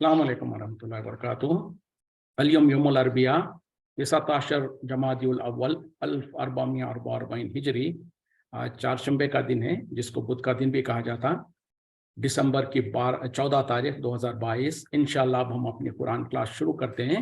अस्सलाम वालेकुम वरहमतुल्लाहि वबरकातुहू। अल-यौम यौमुल अरबिया 19 जमादियुल अव्वल 1444 हिजरी। आज चारशंबे का दिन है, जिसको बुध का दिन भी कहा जाता। दिसंबर की 14 तारीख 2022। इंशाअल्लाह अब हम अपनी कुरान क्लास शुरू करते हैं।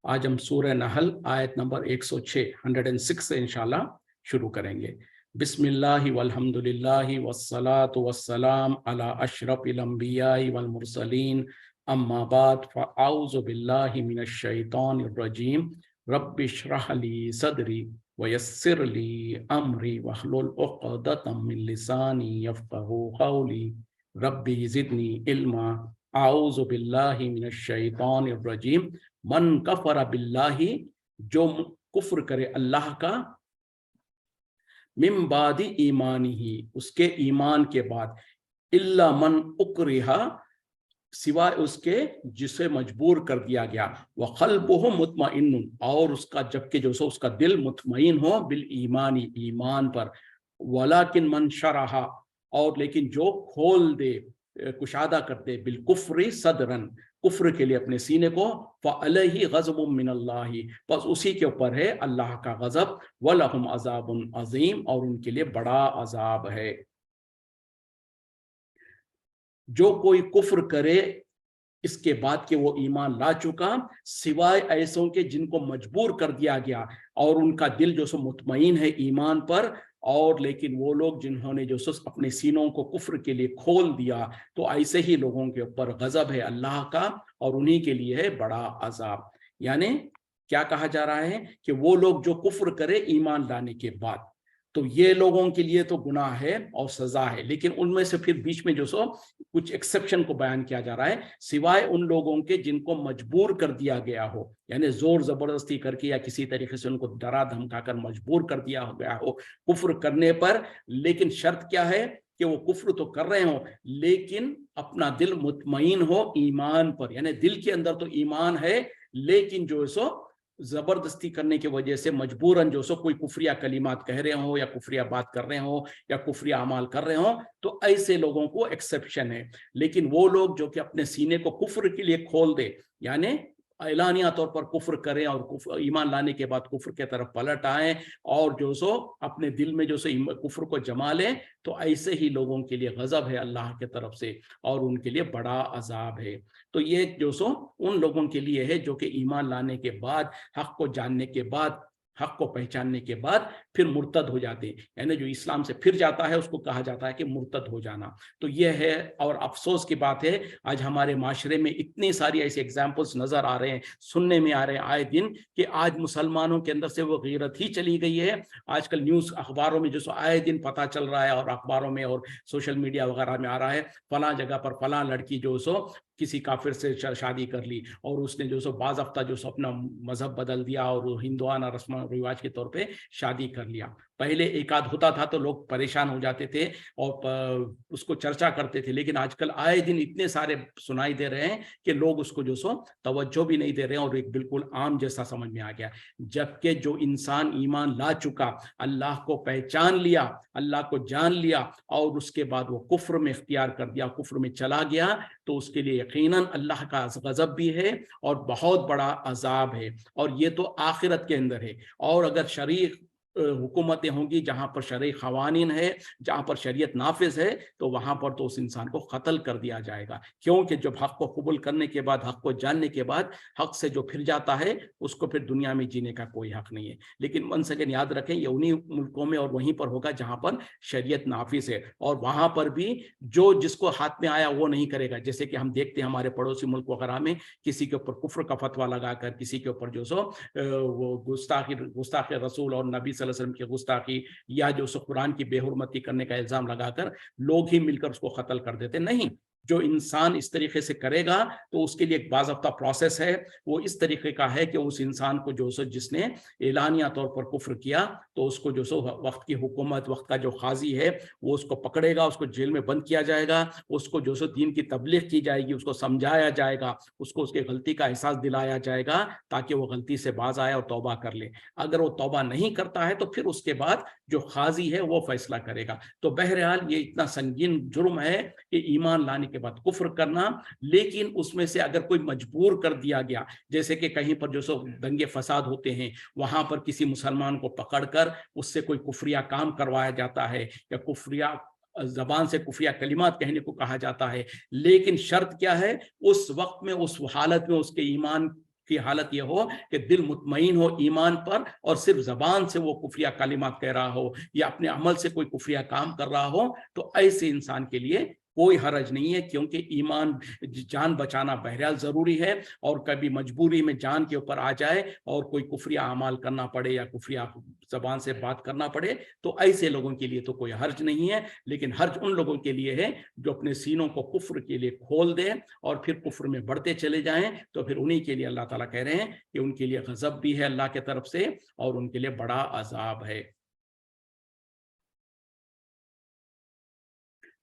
आज हम सूरह नहल आयत नंबर 106 से इंशाअल्लाह शुरू करेंगे। बिस्मिल्लाहि वल्हम्दुलिल्लाहि वस्सलातु वस्सलाम अला अशरफिल अंबियाइ वल मुरसलीन अम्मा बाद फ़अऊज़ु बिल्लाहि मिनश शैतानिर रजीम। रब्बि इश्रह ली सदरी वयस्सिर ली अमरी वहलुल उक़दतम मिन लिसानी यफ़क़हू क़ौली रब्बी ज़िदनी इल्मा। आऊज़ु बिल्लाहि मिनश शैतानिर रजीम। मन कफ़र बिल्लाहि, जो कुफ्र करे अल्लाह का, मिन बादि ईमानिही, उसके ईमान के बाद, इल्ला मन उक्रिहा, सिवाय उसके जिसे मजबूर कर दिया गया, व क़ल्बुहु मुतमइन्नुन, और उसका जबकि जो सो उसका दिल मुतमईन हो बिल ईमानी, ईमान पर, वलाकिन मन शरहा, और लेकिन जो खोल दे, कुशादा कर दे, बिल कुफ्री सदरन, कुफ्र के लिए अपने सीने को, फ़अलैहि ग़ज़बुम मिनल्लाहि, बस उसी के ऊपर है अल्लाह का गजब, वलहुम अज़ाबुन अज़ीम, और उनके लिए बड़ा अजाब है। जो कोई कुफ्र करे इसके बाद कि वो ईमान ला चुका, सिवाय ऐसों के जिनको मजबूर कर दिया गया और उनका दिल जो सो मुतमईन है ईमान पर, और लेकिन वो लोग जिन्होंने जो सो अपने सीनों को कुफ्र के लिए खोल दिया, तो ऐसे ही लोगों के ऊपर गजब है अल्लाह का, और उन्हीं के लिए है बड़ा अजाब। यानी क्या कहा जा रहा है कि वो लोग जो कुफ्र करे ईमान लाने के बाद, तो ये लोगों के लिए तो गुनाह है और सजा है, लेकिन उनमें से फिर बीच में जो सो कुछ एक्सेप्शन को बयान किया जा रहा है, सिवाय उन लोगों के जिनको मजबूर कर दिया गया हो, यानी जोर जबरदस्ती करके या किसी तरीके से उनको डरा धमका कर मजबूर कर दिया गया हो कुफ्र करने पर। लेकिन शर्त क्या है कि वो कुफ्र तो कर रहे हो, लेकिन अपना दिल मुतमईन हो ईमान पर, यानी दिल के अंदर तो ईमान है, लेकिन जो सो जबरदस्ती करने की वजह से मजबूरन जो सो कोई कुफरिया कलिमात कह रहे हो, या कुफरिया बात कर रहे हो, या कुफरिया अमाल कर रहे हो, तो ऐसे लोगों को एक्सेप्शन है। लेकिन वो लोग जो कि अपने सीने को कुफ्र के लिए खोल दे, यानी ऐलानिया तौर पर कुफ्र करें और ईमान लाने के बाद कुफ्र के तरफ पलट आए, और जो सो अपने दिल में जो सो कुफ्र को जमा लें, तो ऐसे ही लोगों के लिए गजब है अल्लाह के तरफ से, और उनके लिए बड़ा अजाब है। तो ये जो सो उन लोगों के लिए है जो कि ईमान लाने के बाद, हक को जानने के बाद, हक को पहचानने के बाद फिर मुर्तद हो जाते हैं, यानी जो इस्लाम से फिर जाता है उसको कहा जाता है कि मुर्तद हो जाना। तो ये है, और अफसोस की बात है आज हमारे माशरे में इतनी सारी ऐसे एग्जाम्पल्स नजर आ रहे हैं, सुनने में आ रहे हैं आए दिन, कि आज मुसलमानों के अंदर से वो गैरत ही चली गई है। आजकल न्यूज़ अखबारों में जो सो आए दिन पता चल रहा है, और अखबारों में और सोशल मीडिया वगैरह में आ रहा है, फलां जगह पर फलां लड़की जो सो किसी काफिर से शादी कर ली, और उसने जो सो बाज़ाफ्ता जो सो अपना मजहब बदल दिया और हिंदुआना रस्म रिवाज के तौर पे शादी कर लिया। पहले एक आध होता था तो लोग परेशान हो जाते थे और उसको चर्चा करते थे, लेकिन आजकल आए दिन इतने सारे सुनाई दे रहे हैं कि लोग उसको जो सो तवज्जो भी नहीं दे रहे हैं, और एक बिल्कुल आम जैसा समझ में आ गया। जबकि जो इंसान ईमान ला चुका, अल्लाह को पहचान लिया, अल्लाह को जान लिया, और उसके बाद वो कुफ्र में इख्तियार कर दिया, कुफ्र में चला गया, तो उसके लिए यकीनन अल्लाह का गजब भी है और बहुत बड़ा अजाब है, और ये तो आखिरत के अंदर है। और अगर शरीक हुकूमतें होंगी जहां पर शरई क़वानीन है, जहां पर शरीयत नाफिज है, तो वहां पर तो उस इंसान को कत्ल कर दिया जाएगा, क्योंकि जब हक को कबूल करने के बाद, हक को जानने के बाद, हक से जो फिर जाता है उसको फिर दुनिया में जीने का कोई हक नहीं है। लेकिन वंस अगेन याद रखें, ये उन्हीं मुल्कों में और वहीं पर होगा जहां पर शरीयत नाफिज है, और वहां पर भी जो जिसको हाथ में आया वो नहीं करेगा। जैसे कि हम देखते हैं हमारे पड़ोसी मुल्क वगैरह में, किसी के ऊपर कुफ्र का फतवा लगाकर, किसी के ऊपर जो सो वो गुस्ताखी रसूल और नबी सल्लल्लाहु अलैहि वसल्लम की गुस्ताखी, या जो सो कुरान की बेहुरमती करने का इल्जाम लगाकर लोग ही मिलकर उसको कत्ल कर देते। नहीं, जो इंसान इस तरीके से करेगा तो उसके लिए एक बाज़ाब्ता प्रोसेस है, वो इस तरीके का है कि उस इंसान को जो सो जिसने एलानिया तौर पर कुफ्र किया, तो उसको जो सो वक्त की हुकूमत, वक्त का जो काजी है वो उसको पकड़ेगा, उसको जेल में बंद किया जाएगा, उसको जो सो दीन की तबलीग की जाएगी, उसको समझाया जाएगा, उसको उसके गलती का एहसास दिलाया जाएगा, ताकि वो गलती से बाज आए और तौबा कर ले। अगर वो तौबा नहीं करता है तो फिर उसके बाद जो काजी है वो फैसला करेगा। तो बहरहाल ये इतना संगीन जुर्म है कि ईमान लाने के के बाद कुफ्र करना, लेकिन उसमें से अगर कोई मजबूर कर दिया गया, जैसे कि कहीं पर जो सो दंगे फसाद होते हैं, वहां पर किसी मुसलमान को पकड़कर उससे कोई कुफरिया काम करवाया जाता है या कुफरिया जबान से कुफरिया कलिमात कहने को कहा जाता है, लेकिन शर्त क्या है, उस वक्त में उस हालत में उसके ईमान की हालत यह हो कि दिल मुतमईन हो ईमान पर और सिर्फ जबान से वो कुफरिया कलिमात कह रहा हो या अपने अमल से कोई कुफरिया काम कर रहा हो, तो ऐसे इंसान के लिए कोई हरज नहीं है, क्योंकि ईमान जान बचाना बहरहाल जरूरी है, और कभी मजबूरी में जान के ऊपर आ जाए और कोई कुफरिया अमाल करना पड़े या कुफरिया जबान से बात करना पड़े, तो ऐसे लोगों के लिए तो कोई हर्ज नहीं है। लेकिन हर्ज उन लोगों के लिए है जो अपने सीनों को कुफ्र के लिए खोल दें और फिर कुफ्र में बढ़ते चले जाएं, तो फिर उन्हीं के लिए अल्लाह ताला कह रहे हैं कि उनके लिए गजब भी है अल्लाह की तरफ से और उनके लिए बड़ा अजाब है।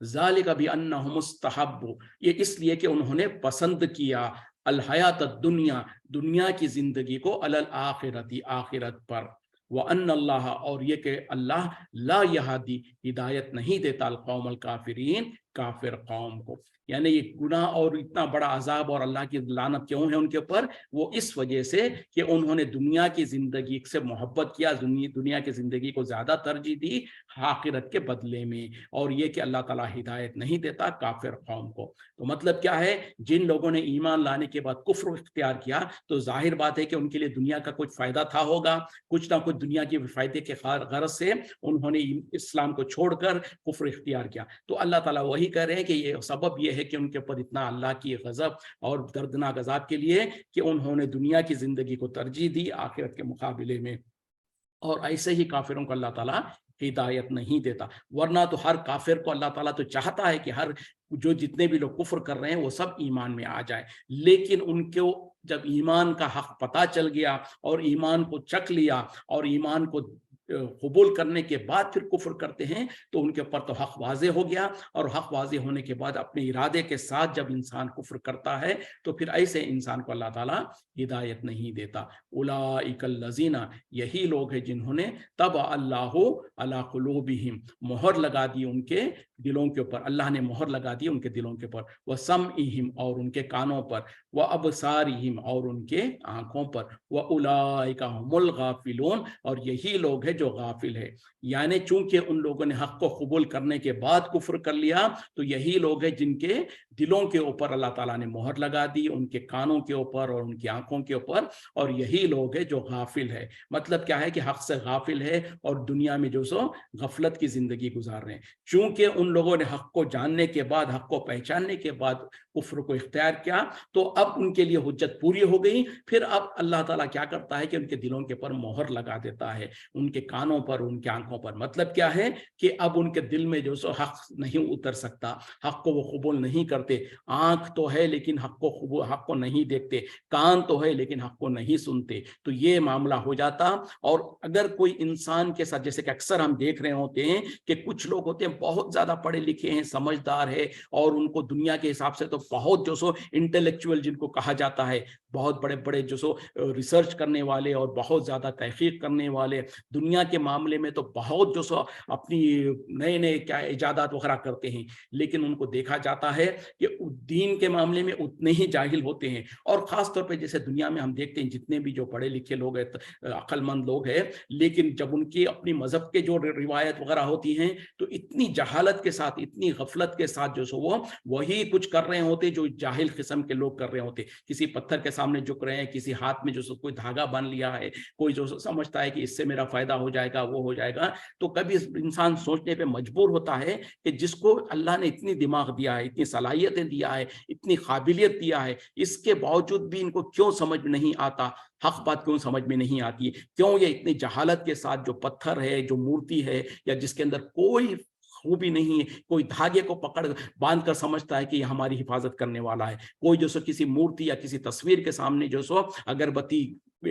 ज़ालिका बिअन्नहुम मुस्तहब्बु, ये इसलिए कि उन्होंने पसंद किया अल हयात दुनिया, दुनिया की जिंदगी को अलल आखिरती, आखिरत पर, व अन्नल्लाह, और ये कि अल्लाह ला यहदी, हिदायत नहीं देता अल कौमल काफिरीन, काफिर कौम को। यानी ये गुनाह और इतना बड़ा अजाब और अल्लाह की लानत क्यों है उनके ऊपर, वो इस वजह से कि उन्होंने दुनिया की जिंदगी से मोहब्बत किया, दुनिया की जिंदगी को ज्यादा तरजीह दी आखिरत के बदले में, और ये कि अल्लाह ताला हिदायत नहीं देता काफिर कौम को। तो मतलब क्या है, जिन लोगों ने ईमान लाने के बाद कुफ्र इख्तियार किया, तो जाहिर बात है कि उनके लिए दुनिया का कुछ फायदा था होगा, कुछ ना कुछ दुनिया के फायदे के गरज से उन्होंने इस्लाम को छोड़कर कुफ्र इख्तियार किया। तो अल्लाह ताला वही कह रहे हैं कि ये सबब ये है कि उनके ऊपर इतना अल्लाह की गजब और दर्दनाक अजाब के लिए कि उन्होंने दुनिया की जिंदगी को तरजीह दी आखिरत के मुकाबले में, और ऐसे ही काफिरों को अल्लाह ताला हिदायत नहीं देता। वरना तो हर काफिर को अल्लाह ताला तो चाहता है कि हर जो जितने भी लोग कुफ्र कर रहे हैं वो सब ईमान में आ जाए, लेकिन उनको जब ईमान का हक पता चल गया और ईमान को चख लिया और ईमान को कबूल करने के बाद फिर कुफ्र करते हैं, तो उनके ऊपर तो हक वाजे हो गया, और हक वाजे होने के बाद अपने इरादे के साथ जब इंसान कुफ्र करता है, तो फिर ऐसे इंसान को अल्लाह ताला हिदायत नहीं देता। उलाइकल लजीना, यही लोग हैं जिन्होंने तब अल्लाहु अला कुलूबिहिम, मोहर लगा दी उनके दिलों के ऊपर, अल्लाह ने मोहर लगा दी उनके दिलों के ऊपर, व समइहिम, और उनके कानों पर, व अबसारिहिम, और उनके आंखों पर, व उलाइका हुमुल गाफिलून, और यही लोग हैं जो गाफिल है। यानी चूंकि उन लोगों ने हक को कबूल करने के बाद कुफ्र कर लिया, तो यही लोग हैं जिनके दिलों के ऊपर अल्लाह ताला ने मोहर लगा दी, उनके कानों के ऊपर और उनकी आंखों के ऊपर, और यही लोग हैं जो गाफिल है। मतलब क्या है कि हक से गाफिल है और दुनिया में जो सो गफलत की जिंदगी गुजार रहे हैं। चूंकि उन लोगों ने हक को जानने के बाद, हक को पहचानने के बाद कुफ्र को इख्तियार किया, तो अब उनके लिए हुज्जत पूरी हो गई। फिर अब अल्लाह ताला क्या करता है कि उनके दिलों के ऊपर मोहर लगा देता है, उनके कानों पर, उनके आंखों पर। मतलब क्या है कि अब उनके दिल में जो सो हक नहीं उतर सकता, हक को वो कबूल नहीं करते। आंख तो है लेकिन हक को नहीं देखते, कान तो है लेकिन हक को नहीं सुनते, तो ये मामला हो जाता। और अगर कोई इंसान के साथ, जैसे कि अक्सर हम देख रहे होते हैं कि कुछ लोग होते हैं बहुत ज्यादा पढ़े लिखे हैं, समझदार है, और उनको दुनिया के हिसाब से तो बहुत जो सो इंटेलेक्चुअल जिनको कहा जाता है, बहुत बड़े बड़े जो सो रिसर्च करने वाले और बहुत ज्यादा तहकीक करने वाले, दुनिया के मामले में तो बहुत जो सो अपनी नए नए क्या इजादात वगैरह करते हैं, लेकिन उनको देखा जाता है कि दीन के मामले में उतने ही जाहिल होते हैं। और खास तौर पे जैसे दुनिया में हम देखते हैं जितने भी जो पढ़े लिखे लोग हैं, अक्लमंद लोग हैं, लेकिन जब उनकी अपनी मजहब के जो रिवायत वगैरह होती हैं, तो इतनी जहालत के साथ, इतनी गफलत के साथ जो सो वो वही कुछ कर रहे होते जो जाहिल किस्म के लोग कर रहे होते। किसी पत्थर के सामने झुक रहे हैं, किसी हाथ में जो सो कोई धागा बांध लिया है, कोई जो समझता है कि इससे मेरा फायदा हो जाएगा, वो हो जाएगा। तो कभी इंसान सोचने पे मजबूर होता है कि जिसको अल्लाह ने इतनी दिमाग दिया है, इतनी सलाहियतें दिया है, इतनी काबिलियत दिया है, इसके बावजूद भी इनको क्यों समझ में नहीं आता, हक बात क्यों समझ में नहीं आती है, क्यों ये इतनी जहालत के साथ जो पत्थर है, जो मूर्ति है, या जिसके अंदर कोई खूबी नहीं है, कोई धागे को पकड़ बांध कर समझता है कि ये हमारी हिफाजत करने वाला है, कोई जो सो किसी मूर्ति या किसी तस्वीर के सामने जो सो अगरबत्ती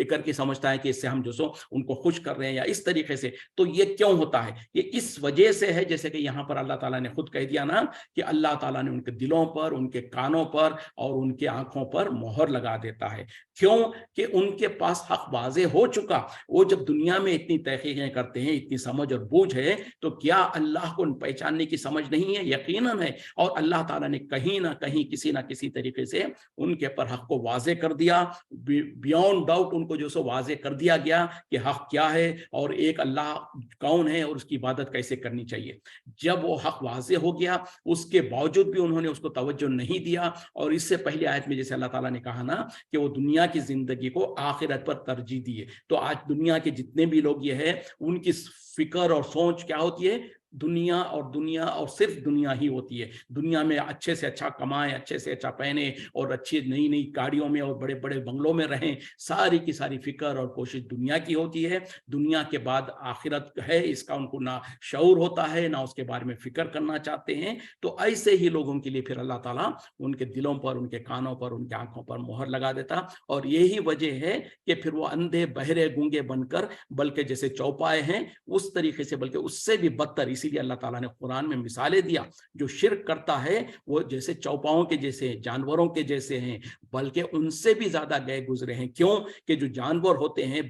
करके समझता है कि इससे हम जो सो उनको खुश कर रहे हैं या इस तरीके से। तो ये क्यों होता है? ये इस वजह से है, जैसे कि यहाँ पर अल्लाह ताला ने खुद कह दिया ना कि अल्लाह ताला ने उनके दिलों पर, उनके कानों पर और उनके आंखों पर मोहर लगा देता है। क्यों? कि उनके पास हक वाज़े हो चुका। वो जब दुनिया में इतनी तहकीकें करते हैं, इतनी समझ और बूझ है, तो क्या अल्लाह को पहचानने की समझ नहीं है? यकीनन है। और अल्लाह ताला ने कहीं ना कहीं किसी ना किसी तरीके से उनके पर हक को वाज़े कर दिया, बियॉन्ड डाउट उनको जो सो वाज़े कर दिया गया कि हक क्या है और एक अल्लाह कौन है और उसकी इबादत कैसे करनी चाहिए। जब वो हक वाज़े हो गया, उसके बावजूद भी उन्होंने उसको तवज्जो नहीं दिया। और इससे पहले आयत में जैसे अल्लाह ताला ने कहा ना कि वो दुनिया की जिंदगी को आखिरत पर तरजीह दिए। तो आज दुनिया के जितने भी लोग ये है, उनकी फिक्र और सोच क्या होती है? दुनिया और सिर्फ दुनिया ही होती है। दुनिया में अच्छे से अच्छा कमाएं, अच्छे से अच्छा पहने और अच्छी नई नई गाड़ियों में और बड़े बड़े बंगलों में रहें। सारी की सारी फिक्र और कोशिश दुनिया की होती है। दुनिया के बाद आखिरत है, इसका उनको ना शऊर होता है, ना उसके बारे में फिक्र करना चाहते हैं। तो ऐसे ही लोगों के लिए फिर अल्लाह ताला उनके दिलों पर, उनके कानों पर, उनकी आंखों पर मोहर लगा देता। और यही वजह है कि फिर वो अंधे, बहरे, गूंगे बनकर, बल्कि जैसे चौपाए हैं उस तरीके से, बल्कि उससे भी बदतर। इसीलिए अल्लाह ताला ने कुरान में मिसालें दिया, जो शिर्क करता है वो जैसे चौपाओं के जैसे, जानवरों के जैसे हैं, बल्कि उनसे भी ज्यादा गए गुजरे हैं। क्यों? कि जो जानवर होते हैं,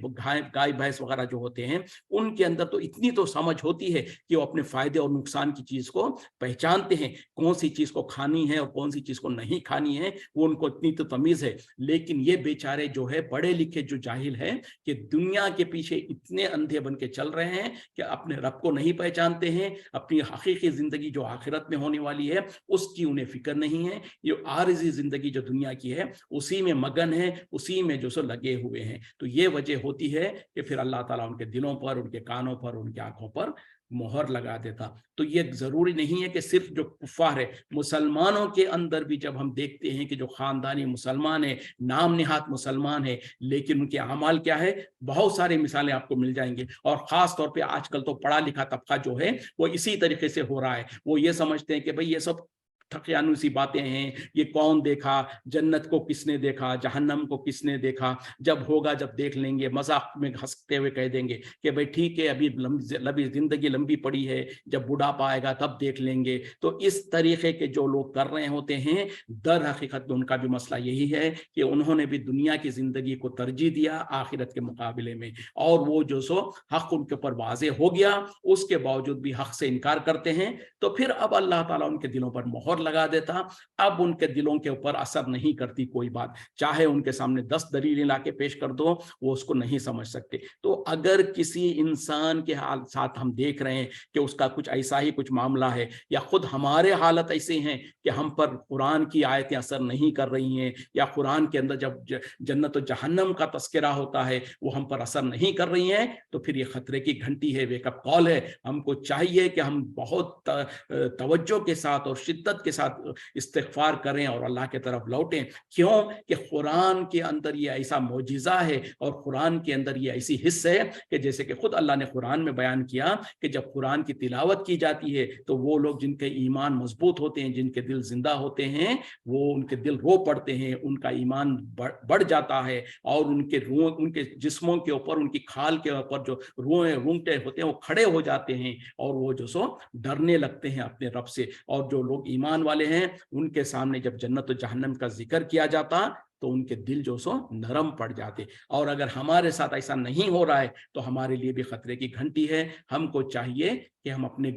गाय भैंस वगैरह जो होते हैं, उनके अंदर तो इतनी तो समझ होती है कि वो अपने फायदे और नुकसान की चीज को पहचानते हैं, कौन सी चीज को खानी है और कौन सी चीज को नहीं खानी है, वो उनको इतनी तो तमीज है। लेकिन ये बेचारे जो है, पढ़े लिखे जो जाहिल है, कि दुनिया के पीछे इतने अंधे बन के चल रहे हैं कि अपने रब को नहीं पहचानते हैं। अपनी हकीकी जिंदगी जो आखिरत में होने वाली है उसकी उन्हें फिक्र नहीं है। ये आरिजी जिंदगी जो दुनिया की है उसी में मगन है, उसी में जो सो लगे हुए हैं। तो ये वजह होती है कि फिर अल्लाह ताला उनके दिलों पर, उनके कानों पर, उनकी आंखों पर मोहर लगा देता। तो ये जरूरी नहीं है कि सिर्फ जो कुफार है, मुसलमानों के अंदर भी जब हम देखते हैं कि जो खानदानी मुसलमान है, नाम निहात मुसलमान है, लेकिन उनके अमाल क्या है, बहुत सारी मिसालें आपको मिल जाएंगी। और खास तौर पे आजकल तो पढ़ा लिखा तबका जो है वो इसी तरीके से हो रहा है। वो ये समझते हैं कि भाई ये सब ठकियानु सी बातें हैं, ये कौन देखा, जन्नत को किसने देखा, जहन्नम को किसने देखा, जब होगा जब देख लेंगे। मजाक में हंसते हुए कह देंगे कि भाई ठीक है, अभी लंबी जिंदगी लंबी पड़ी है, जब बुढ़ापा आएगा तब देख लेंगे। तो इस तरीके के जो लोग कर रहे होते हैं, दर हकीकत में उनका भी मसला यही है कि उन्होंने भी दुनिया की जिंदगी को तरजीह दिया आखिरत के मुकाबले में। और वो जो सो हक उनके ऊपर वाज़े हो गया, उसके बावजूद भी हक से इनकार करते हैं। तो फिर अब अल्लाह ताला उनके दिलों पर मोहर लगा देता। अब उनके दिलों के ऊपर असर नहीं करती कोई बात, चाहे उनके सामने 10 दलीलें लाके पेश कर दो, वो उसको नहीं समझ सकते। तो अगर किसी इंसान के हाल साथ हम देख रहे हैं कि उसका कुछ ऐसा ही कुछ मामला है, या खुद हमारे हालत ऐसे हैं कि हम पर कुरान की आयतें असर नहीं कर रही हैं, या कुरान के अंदर जब जन्नत और जहन्नम का तस्करा होता है वो हम पर असर नहीं कर रही हैं, तो फिर ये खतरे की घंटी है, वेकअप कॉल है। हमको चाहिए कि हम बहुत तवज्जो के साथ और शिद्दत के साथ इस्तिग़फ़ार करें और अल्लाह की तरफ लौटें। क्यों? कि कुरान के अंदर ये ऐसा मौजिज़ा है और कुरान के अंदर ये ऐसी हिस्स है कि जैसे कि खुद अल्लाह ने कुरान में बयान किया कि जब कुरान की तिलावत की जाती है तो वो लोग जिनके ईमान मजबूत होते हैं, जिनके दिल जिंदा होते हैं, वो उनके दिल रो पड़ते हैं, उनका ईमान बढ़ जाता है और उनके रूह, उनके जिस्मों के ऊपर, उनकी खाल के ऊपर जो रूंगटे होते हैं वो खड़े हो जाते हैं और वो जो सो डरने लगते हैं अपने रब से। और जो लोग ईमान वाले हैं उनके सामने जब जन्नत और जहन्नम का जिक्र किया जाता तो उनके दिल जो सो नरम पड़ जाते। और अगर हमारे साथ ऐसा नहीं हो रहा है तो हमारे लिए भी खतरे की घंटी है। हमको चाहिए कि हम अपने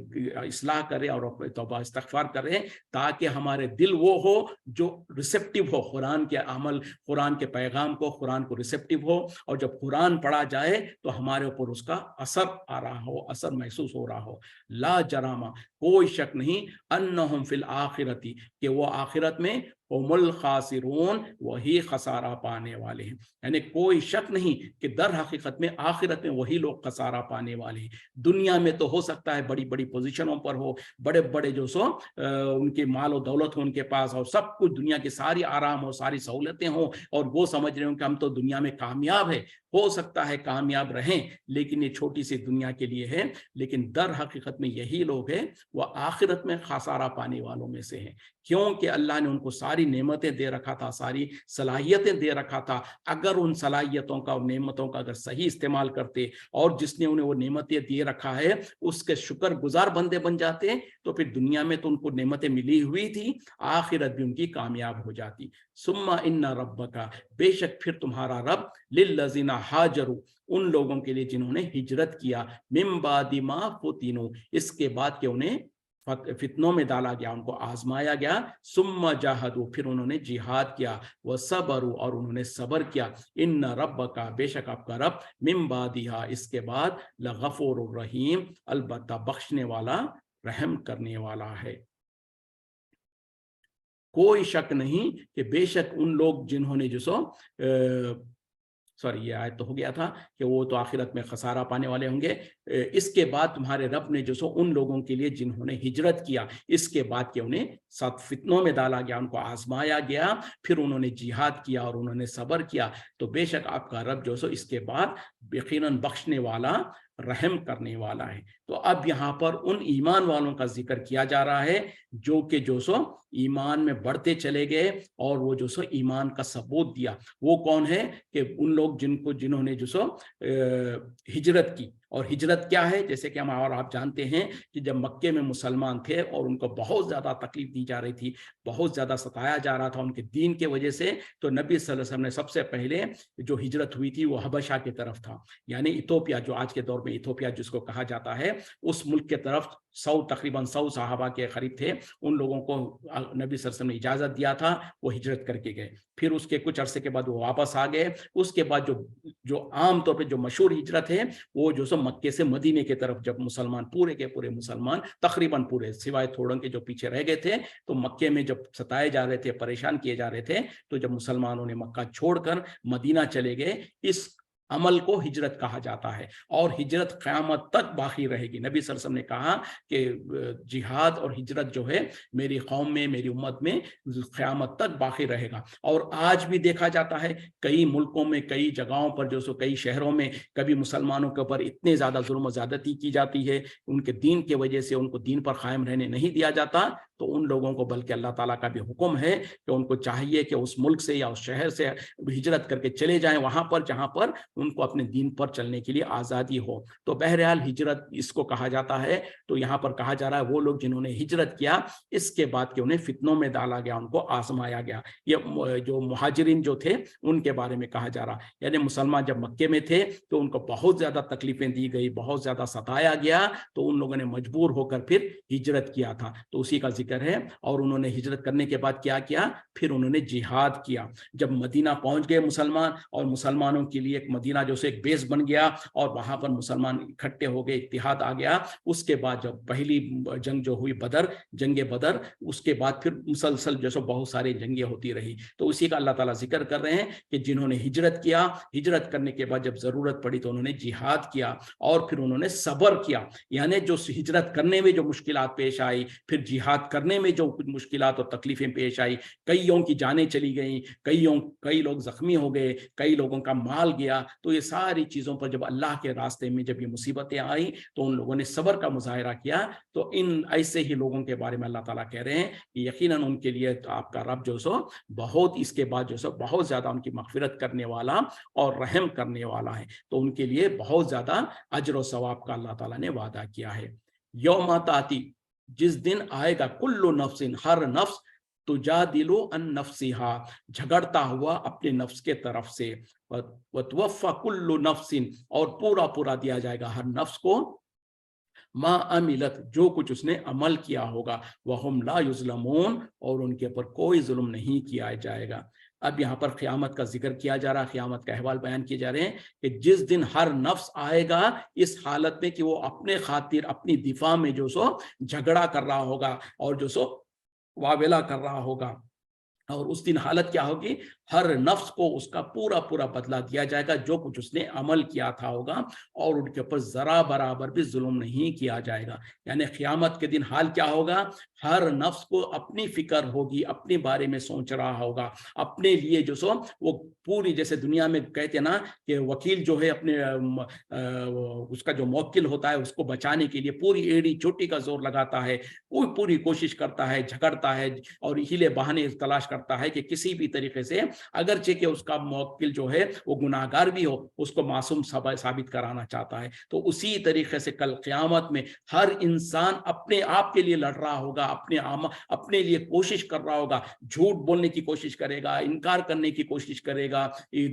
इस्लाह करें और अपने तौबा इस्तग़फ़ार करें, ताकि हमारे दिल वो हो जो रिसेप्टिव हो कुरान के अमल, कुरान के पैगाम को, कुरान को रिसेप्टिव हो। और जब कुरान पढ़ा जाए तो हमारे ऊपर उसका असर आ रहा हो, असर महसूस हो रहा हो। ला जरामा, कोई शक नहीं, अन्नहुम फिल आखिरती, कि वो आखिरत में हुमुल खासिरून, वही खसारा पाने वाले हैं। यानी कोई शक नहीं कि दर हकीकत में आखिरत में वही लोग खसारा पाने वाले हैं। दुनिया में तो हो सकता है है बड़ी बड़ी पोजीशनों पर हो, बड़े बड़े जो सो उनके माल और दौलत हो उनके पास, और सब कुछ दुनिया की सारी आराम हो, सारी सहूलतें हो, और वो समझ रहे हो कि हम तो दुनिया में कामयाब है, हो सकता है कामयाब रहें, लेकिन ये छोटी सी दुनिया के लिए है। लेकिन दर हकीकत में यही लोग हैं वो आखिरत में खसारा पाने वालों में से हैं, क्योंकि अल्लाह ने उनको सारी नेमतें दे रखा था, सारी सलाहियतें दे रखा था। अगर उन सलाहियतों का और नेमतों का अगर सही इस्तेमाल करते, और जिसने उन्हें वो नेमतें दे रखा है उसके शुक्रगुजार बंदे बन जाते, तो फिर दुनिया में तो उनको नेमतें मिली हुई थी, आखिरत भी उनकी कामयाब हो जाती। सुम्मा इन्ना रब्बका, बेशक फिर तुम्हारा रब, लिल्लज़ीना हाजरू, उन लोगों के लिए जिन्होंने हिजरत किया, मिन बादि मा फुतिनु, इसके बाद के उन्हें फितनों में डाला गया, उनको आजमाया गया, सुम्मा जाहदू, फिर उन्होंने जिहाद किया, व सबरू, और उन्होंने सबर किया, इन्ना रब्बका, बेशक आपका रब, मिन बादिहा, इसके बाद, लगफूरुर रहीम, अलबत्ता बख्शने वाला, रहम करने वाला है। कोई शक नहीं कि बेशक उन लोग जिन्होंने जो सो सॉरी ये आयत तो हो गया था कि वो तो आखिरत में खसारा पाने वाले होंगे। इसके बाद तुम्हारे रब ने जो सो उन लोगों के लिए जिन्होंने हिजरत किया, इसके बाद के उन्हें सब फितनों में डाला गया, उनको आजमाया गया, फिर उन्होंने जिहाद किया और उन्होंने सबर किया, तो बेशक आपका रब जो सो इसके बाद यकीनन बख्शने वाला, रहम करने वाला है। तो अब यहाँ पर उन ईमान वालों का जिक्र किया जा रहा है जो कि जो सो ईमान में बढ़ते चले गए और वो जो सो ईमान का सबूत दिया। वो कौन है कि उन लोग जिन्होंने जो सो हिजरत की। और हिजरत क्या है, जैसे कि हम और आप जानते हैं कि जब मक्के में मुसलमान थे और उनको बहुत ज़्यादा तकलीफ दी जा रही थी, बहुत ज़्यादा सताया जा रहा था उनके दीन के वजह से, तो नबी सल्लल्लाहु अलैहि वसल्लम ने सबसे पहले जो हिजरत हुई थी वो हबशा की तरफ था, यानी इथोपिया, जो आज के दौर में इथोपिया जिसको कहा जाता है, उस मुल्क के तरफ तकरीबन 100 सहाबा के करीब थे, उन लोगों को नबी सल्लल्लाहु अलैहि वसल्लम ने इजाज़त दिया था, वो हिजरत करके गए। फिर उसके कुछ अरसे के बाद वो वापस आ गए। उसके बाद जो आम तौर पे जो मशहूर हिजरत है वो जो सो मक्के से मदीने के तरफ, जब मुसलमान पूरे के पूरे मुसलमान तकरीबन पूरे सिवाय थोड़ों के जो पीछे रह गए थे, तो मक्के में जब सताए जा रहे थे, परेशान किए जा रहे थे, तो जब मुसलमानों ने मक्का छोड़कर मदीना चले गए, इस अमल को हिजरत कहा जाता है। और हिजरत क़यामत तक बाकी रहेगी। नबी सल्लल्लाहु अलैहि वसल्लम ने कहा कि जिहाद और हिजरत जो है मेरी कौम में, मेरी उम्मत में क़यामत तक बाकी रहेगा। और आज भी देखा जाता है कई मुल्कों में, कई जगहों पर जो सो कई शहरों में कभी मुसलमानों के ऊपर इतने ज़्यादा जुल्म ज़्यादती की जाती है, उनके दीन के वजह से उनको दीन पर कायम रहने नहीं दिया जाता, तो उन लोगों को बल्कि अल्लाह ताला का भी हुक्म है कि उनको चाहिए कि उस मुल्क से या उस शहर से हिजरत करके चले जाएं वहां पर जहां पर उनको अपने दीन पर चलने के लिए आज़ादी हो। तो बहरहाल हिजरत इसको कहा जाता है। तो यहाँ पर कहा जा रहा है वो लोग जिन्होंने हिजरत किया, इसके बाद के उन्हें फितनों में डाला गया, उनको आजमाया गया। ये जो मुहाजिरीन जो थे उनके बारे में कहा जा रहा, यानी मुसलमान जब मक्के में थे तो उनको बहुत ज़्यादा तकलीफें दी गई, बहुत ज़्यादा सताया गया, तो उन लोगों ने मजबूर होकर फिर हिजरत किया था। तो उसी का जिक्र है। और उन्होंने हिजरत करने के बाद क्या किया, फिर उन्होंने जिहाद किया। जब मदीना पहुंच गए मुसलमान, और मुसलमानों के लिए एक मदीना जो से एक बेस बन गया और वहां पर मुसलमान इकट्ठे हो गए, इत्तिहाद आ गया। उसके बाद जब पहली जंग जो हुई बदर, जंगे बदर, उसके बाद फिर मुसलसल जैसे बहुत सारी जंगें होती रही। तो उसी का अल्लाह ताला जिक्र कर रहे हैं कि जिन्होंने हिजरत किया, हिजरत करने के बाद जब जरूरत पड़ी तो उन्होंने जिहाद किया और फिर उन्होंने सबर किया। यानी जो हिजरत करने में जो मुश्किलात पेश आई, फिर जिहाद करने में जो कुछ मुश्किलात और तकलीफें पेश आई, कईयों की जानें चली गई, कई लोग जख्मी हो गए, कई लोगों का माल गया। तो ये सारी चीज़ों पर जब अल्लाह के रास्ते में जब ये मुसीबतें आई तो उन लोगों ने सब्र का मुजाहिरा किया। तो इन ऐसे ही लोगों के बारे में अल्लाह ताला कह रहे हैं कि यकीनन उनके लिए तो आपका रब जो सो बहुत, इसके बाद जो सो बहुत ज़्यादा उनकी मगफिरत करने वाला और रहम करने वाला है। तो उनके लिए बहुत ज़्यादा अजर व सवाब का अल्लाह ताला ने वादा किया है। यौम ताती, जिस दिन आएगा, कुल्लु नफ्सिन, हर नफ्स, तुजादिलु अन नफ्सिहा, झगड़ता हुआ अपने नफ्स के तरफ से, वतवफ़ा कुल्लु नफ्सिन, और पूरा पूरा दिया जाएगा हर नफ्स को, मा अमिलत, जो कुछ उसने अमल किया होगा, वहुम ला युज़लमून, और उनके ऊपर कोई जुल्म नहीं किया जाएगा। अब यहाँ पर क़यामत का जिक्र किया जा रहा है, क़यामत का अहवाल बयान किए जा रहे हैं कि जिस दिन हर नफ्स आएगा इस हालत में कि वो अपने खातिर, अपनी दिफा में जो सो झगड़ा कर रहा होगा और जो सो वावेला कर रहा होगा, اور اس دن حالت کیا ہوگی؟ ہر نفس کو اس کا پورا پورا بدلہ دیا جائے گا جو کچھ اس نے عمل کیا تھا ہوگا، اور ان کے اوپر ذرا برابر بھی ظلم نہیں کیا جائے گا۔ یعنی قیامت کے دن حال کیا ہوگا؟ ہر نفس کو اپنی فکر ہوگی، اپنے بارے میں سوچ رہا ہوگا، اپنے لیے جو سو وہ پوری، جیسے دنیا میں کہتے ہیں نا کہ وکیل جو ہے اپنے اس کا جو موکل ہوتا ہے اس کو بچانے کے لیے پوری ایڑی چوٹی کا زور لگاتا ہے، وہ پوری کوشش کرتا ہے، جھگڑتا ہے اور ہیلے بہانے تلاش کرتا ہے کہ کسی بھی طریقے سے اگرچہ کہ اس کا موکل جو ہے وہ گناہگار بھی ہو، اس کو معصوم ثابت کرانا چاہتا ہے۔ تو اسی طریقے سے کل قیامت میں ہر انسان اپنے آپ کے لیے لڑ رہا ہوگا، اپنے لیے کوشش کر رہا ہوگا، جھوٹ بولنے کی کوشش کرے گا، انکار کرنے کی کوشش کرے گا،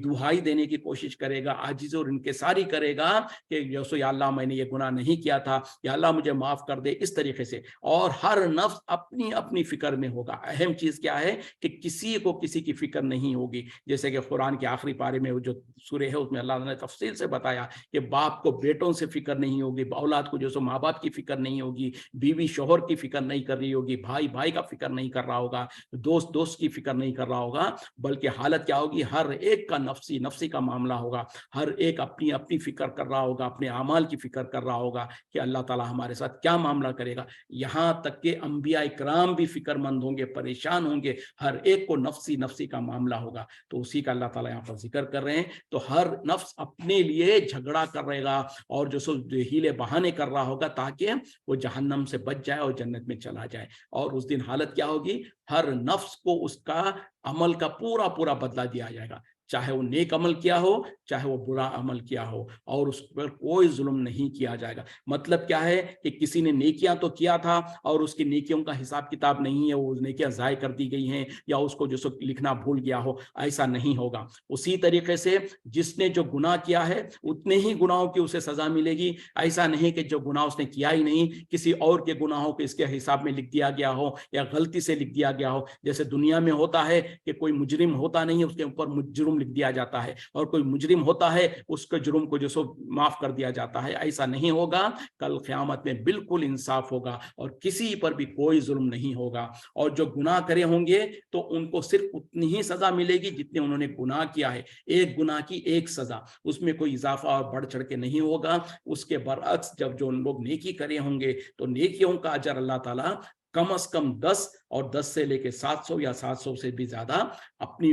دہائی دینے کی کوشش کرے گا، عاجزی اور انکساری کرے گا کہ یا اللہ میں نے یہ گناہ نہیں کیا تھا، یا اللہ مجھے معاف کر دے، اس طریقے سے۔ اور ہر نفس اپنی اپنی فکر میں ہوگا۔ اہم چیز کیا ہے کہ کسی کو کسی کی فکر نہیں ہوگی، جیسے کہ قرآن کے آخری پارے میں جو سورہ ہے اس میں اللہ نے تفصیل سے بتایا کہ باپ کو بیٹوں سے فکر نہیں ہوگی، اولاد کو جو سو ماں باپ کی فکر نہیں ہوگی، بیوی شوہر کی فکر نہیں کر رہی ہوگی، بھائی بھائی کا فکر نہیں کر رہا ہوگا، دوست دوست کی فکر نہیں کر رہا ہوگا، بلکہ حالت کیا ہوگی؟ ہر ایک کا نفسی کا معاملہ ہوگا، ہر ایک اپنی اپنی فکر کر رہا ہوگا، اپنے اعمال کی فکر کر رہا ہوگا کہ اللہ تعالیٰ ہمارے ساتھ کیا معاملہ کرے گا۔ یہاں تک کہ انبیاء اکرام بھی فکر مند ہوں گے، پریشان ہوں گے، ہر ایک کو نفسی کا معاملہ ہوگا۔ تو اسی کا اللہ تعالیٰ یہاں پر ذکر کر رہے ہیں۔ تو ہر نفس اپنے لیے جھگڑا کر رہے گا اور جو سو ہیلے بہانے کر رہا ہوگا تاکہ وہ جہنم سے بچ جائے اور جنت میں چلا جائے۔ اور اس دن حالت کیا ہوگی؟ ہر نفس کو اس کا عمل کا پورا پورا بدلہ دیا جائے گا، چاہے وہ نیک عمل کیا ہو، چاہے وہ برا عمل کیا ہو، اور اس پر کوئی ظلم نہیں کیا جائے گا۔ مطلب کیا ہے کہ کسی نے نیکیاں تو کیا تھا اور اس کی نیکیوں کا حساب کتاب نہیں ہے، وہ نیکیاں ضائع کر دی گئی ہیں یا اس کو جو سو لکھنا بھول گیا ہو، ایسا نہیں ہوگا۔ اسی طریقے سے جس نے جو گناہ کیا ہے اتنے ہی گناہوں کی اسے سزا ملے گی۔ ایسا نہیں کہ جو گناہ اس نے کیا ہی نہیں، کسی اور کے گناہوں کو اس کے حساب میں لکھ دیا گیا ہو یا غلطی سے لکھ دیا گیا ہو۔ جیسے دنیا میں ہوتا ہے کہ کوئی مجرم ہوتا نہیں ہے، اس کے اوپر جرم لکھ دیا جاتا ہے، اور کوئی مجرم ہوتا ہے اس کے جرم کو جو سو معاف کر دیا جاتا ہے۔ ایسا نہیں ہوگا، کل قیامت میں بالکل انصاف ہوگا اور کسی پر بھی کوئی ظلم نہیں ہوگا۔ اور جو گناہ کرے ہوں گے تو ان کو صرف اتنی ہی سزا ملے گی جتنے انہوں نے گناہ کیا ہے، ایک گناہ کی ایک سزا، اس میں کوئی اضافہ اور بڑھ چڑھ کے نہیں ہوگا۔ اس کے برعکس جب جو لوگ نیکی کرے ہوں گے تو نیکیوں کا اجر اللہ تعالیٰ کم از کم 10 اور 10 سے لے کے 700 یا 700 سے بھی زیادہ اپنی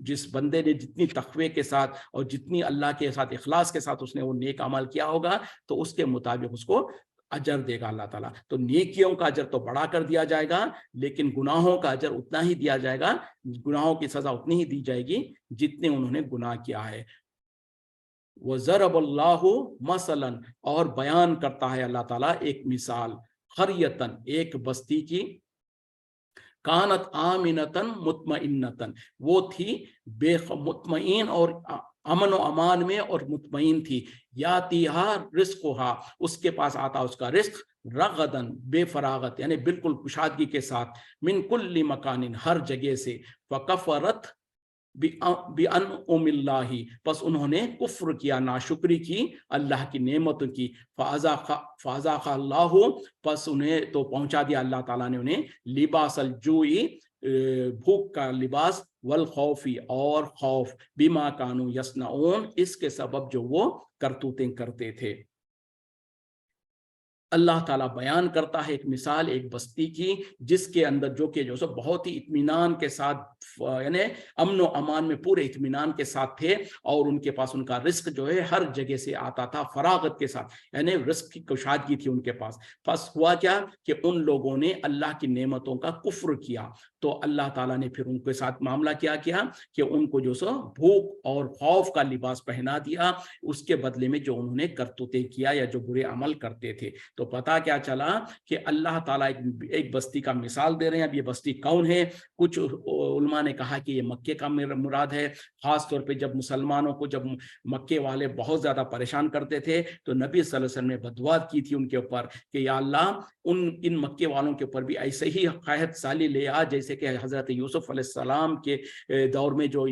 جس بندے نے جتنی تقوی کے ساتھ اور جتنی اللہ کے ساتھ اخلاص کے ساتھ اس نے وہ نیک عمل کیا ہوگا تو اس کے مطابق اس کو اجر دے گا اللہ تعالیٰ۔ تو نیکیوں کا اجر تو بڑھا کر دیا جائے گا، لیکن گناہوں کا اجر اتنا ہی دیا جائے گا، گناہوں کی سزا اتنی ہی دی جائے گی جتنے انہوں نے گناہ کیا ہے۔ وَضَرَبَ اللَّهُ مَثَلًا، اور بیان کرتا ہے اللہ تعالیٰ ایک مثال، قریۃً، ایک بستی کی، کانت آمنتاً مطمئنتاً، وہ تھی بے مطمئن اور امن و امان میں اور مطمئن تھی، یاتیہا رزقہا، اس کے پاس آتا اس کا رزق، رغداً، بے فراغت، یعنی بالکل کشادگی کے ساتھ، من کل مکان، ہر جگہ سے، فکفرت بِأَنْعُمِ اللَّهِ، پس انہوں نے کفر کیا، ناشکری کی اللہ کی نعمتوں کی، فَأَذَاقَ اللَّهُ، پس انہیں تو پہنچا دیا اللہ تعالیٰ نے انہیں، لباس الجوعی، بھوک کا لباس، والخوف، اور خوف، بما کانوا یصنعون، اس کے سبب جو وہ کرتوتیں کرتے تھے۔ اللہ تعالیٰ بیان کرتا ہے ایک مثال ایک بستی کی جس کے اندر جو کہ جو سب بہت ہی اطمینان کے ساتھ، یعنی امن و امان میں پورے اطمینان کے ساتھ تھے، اور ان کے پاس ان کا رزق جو ہے ہر جگہ سے آتا تھا فراغت کے ساتھ، یعنی رزق کی کشادگی تھی ان کے پاس۔ پس ہوا کیا کہ ان لوگوں نے اللہ کی نعمتوں کا کفر کیا، تو اللہ تعالیٰ نے پھر ان کے ساتھ معاملہ کیا کہ ان کو جو سو بھوک اور خوف کا لباس پہنا دیا، اس کے بدلے میں جو انہوں نے کرتوتیں کیا یا جو برے عمل کرتے تھے۔ تو پتا کیا چلا کہ اللہ تعالیٰ ایک بستی کا مثال دے رہے ہیں۔ اب یہ بستی کون ہے؟ کچھ علماء نے کہا کہ یہ مکے کا مراد ہے، خاص طور پہ جب مسلمانوں کو جب مکے والے بہت زیادہ پریشان کرتے تھے تو نبی صلی اللہ علیہ وسلم نے بددعا کی تھی ان کے اوپر کہ یا اللہ ان مکے والوں کے اوپر بھی ایسے ہی قحط سالی لے آ جیسے کہ حضرت یوسف علیہ السلام کے دور میں جو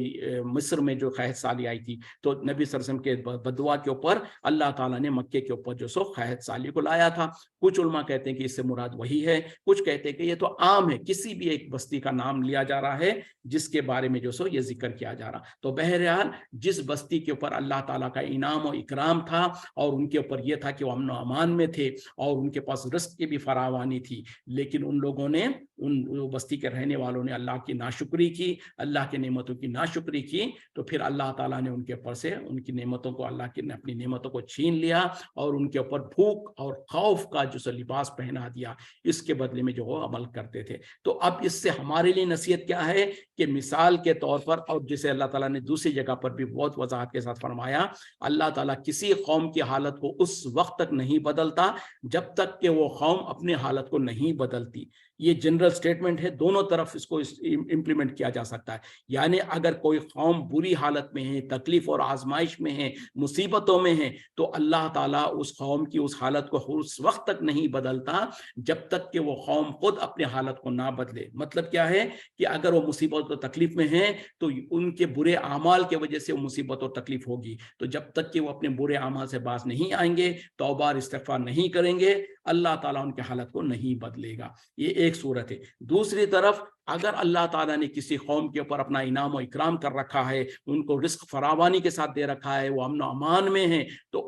مصر میں جو قحط سالی آئی تھی، تو نبی صلی اللہ علیہ وسلم کے بددعا کے اوپر اللہ تعالیٰ نے مکے کے اوپر جو سو قحط سالی کو لایا था। कुछ उलमा कहते हैं कि इससे मुराद वही है, कुछ कहते हैं कि ये तो आम है, किसी भी एक बस्ती का नाम लिया जा रहा है जिसके बारे में जो सो ये जिक्र किया जा रहा। तो बहरहाल जिस बस्ती के ऊपर अल्लाह ताला का इनाम और इकराम था और उनके ऊपर यह था कि वो अमन अमान में थे और उनके पास रिस्क की भी फरावानी थी, लेकिन उन लोगों ने, उन बस्ती के रहने वालों ने अल्लाह की नाशुक्री की, अल्लाह की नेमतों की नाशुक्री की, तो फिर अल्लाह ताला ने उनके ऊपर से उनकी नेमतों को, अल्लाह की ने अपनी नेमतों को छीन लिया और उनके ऊपर भूख और खौफ का जो लिबास पहना दिया, इसके बदले में जो वो अमल करते थे। तो अब इससे हमारे लिए नसीहत क्या है कि मिसाल के तौर पर, और जिसे अल्लाह ताला ने दूसरी जगह पर भी बहुत वजाहत के साथ फरमाया, अल्लाह ताला किसी कौम की हालत को उस वक्त तक नहीं बदलता जब तक कि वो कौम अपनी हालत को नहीं बदलती। ये जनरल स्टेटमेंट है, दोनों तरफ इसको इम्प्लीमेंट किया जा सकता है। यानी अगर कोई कौम बुरी हालत में है, तकलीफ और आजमाइश में है, मुसीबतों में है, तो अल्लाह ताला उस कौम की उस हालत को उस वक्त तक नहीं बदलता जब तक कि वो कौम खुद अपनी हालत को ना बदले। मतलब क्या है कि अगर वो मुसीबत और तकलीफ में है तो उनके बुरे आमाल की वजह से वो मुसीबत और तकलीफ होगी, तो जब तक कि वो अपने बुरे आमाल से बाज नहीं आएंगे, तौबा और इस्तिग़फ़ार नहीं करेंगे, अल्लाह ताला उनके हालत को नहीं बदलेगा। ये एक सूरत है। दूसरी तरफ अगर अल्लाह ताला ने किसी कौम के ऊपर अपना इनाम और इकराम कर रखा है, उनको रिस्क फरावानी के साथ दे रखा है, वो अमन अमान में है, तो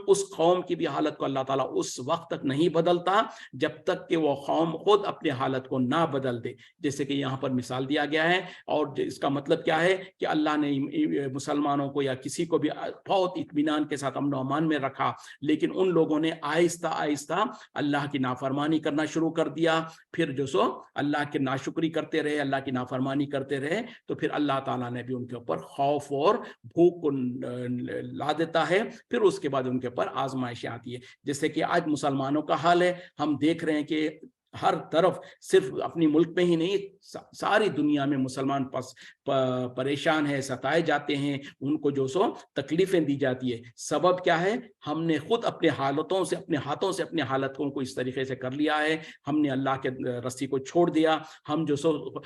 उस कौम की भी हालत को अल्लाह ताला उस वक्त तक नहीं बदलता जब तक कि वो कौम खुद अपनी हालत को ना बदल दे। जैसे कि यहाँ पर मिसाल दिया गया है, और इसका मतलब क्या है कि अल्लाह ने मुसलमानों को या किसी को भी बहुत इत्मीनान के साथ अमन अमान में रखा, लेकिन उन लोगों ने आहिस्ता आहिस्ता अल्लाह की नाफरमानी करना शुरू कर दिया, फिर जो सो अल्लाह के नाशुक्री करते रहे, अल्लाह की नाफरमानी करते रहे, तो फिर अल्लाह ताला ने भी उनके ऊपर खौफ और भूख को ला देता है, फिर उसके बाद उनके ऊपर आजमाइशें आती है। जैसे कि आज मुसलमानों का हाल है, हम देख रहे हैं कि हर तरफ, सिर्फ अपनी मुल्क में ही नहीं, सारी दुनिया में मुसलमान परेशान है, सताए जाते हैं, उनको जो सो तकलीफें दी जाती है। सबब क्या है? हमने खुद अपने हालतों से, अपने हाथों से अपने हालतों को इस तरीके से कर लिया है, हमने अल्लाह के रस्सी को छोड़ दिया, हम जो सो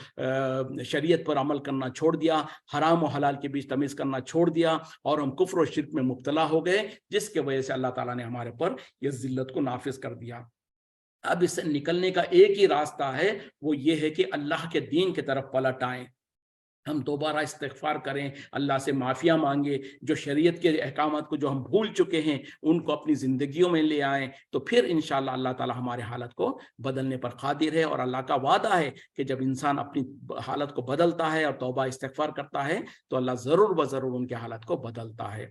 शरीयत पर अमल करना छोड़ दिया, हराम और हलाल के बीच तमीज़ करना छोड़ दिया, और हम कुफ्र और शिर्क में मुब्तला हो गए, जिसके वजह से अल्लाह ताला ने हमारे पर यह जिल्लत को नाफिज कर दिया। अब इससे निकलने का एक ही रास्ता है, वो ये है कि अल्लाह के दीन की तरफ पलट आएं, हम दोबारा इस्तिग़फ़ार करें, अल्लाह से माफ़िया मांगे, जो शरीयत के अहकामात को जो हम भूल चुके हैं उनको अपनी ज़िंदगियों में ले आएं, तो फिर इंशाअल्लाह अल्लाह ताला हमारे हालत को बदलने पर क़ादिर है। और अल्लाह का वादा है कि जब इंसान अपनी हालत को बदलता है और तौबा इस्तिग़फ़ार करता है, तो अल्लाह ज़रूर व ज़रूर उनकी हालत को बदलता है।